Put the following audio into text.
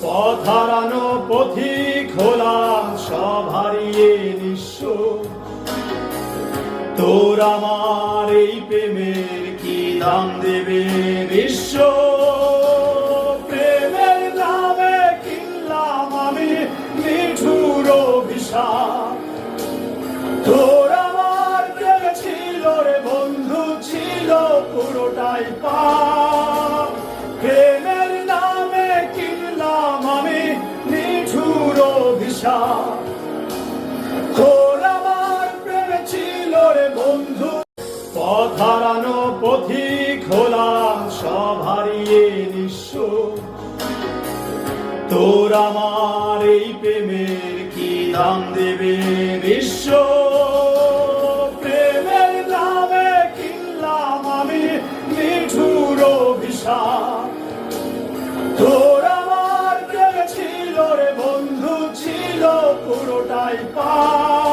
পথ হারানো পথিক হলাম সব হারিয়ে নিঃস্ব। তোর আমার এই প্রেমের কি দাম দেবে বিশ্ব? প্রেমের নামে কিনলাম আমি নিঠুর অভিশাপ। তোর আমার প্রেম ছিল রে বন্ধু, ছিল পুরোটাই পাপ। প্রেমের নামে কিনলাম আমি নিঠুর অভিশাপ। তোর আমার প্রেম ছিল রে বন্ধু, পথ হারানো পথিক হলাম সব হারিয়ে নিঃস্ব। তোর আমার এই প্রেমের কি দাম দেবে বিশ্ব? প্রেমের নামে কিনলাম আমি নিঠুর অভিশাপ। তোর আমার প্রেম ছিল রে বন্ধু, ছিল পুরোটাই পাপ।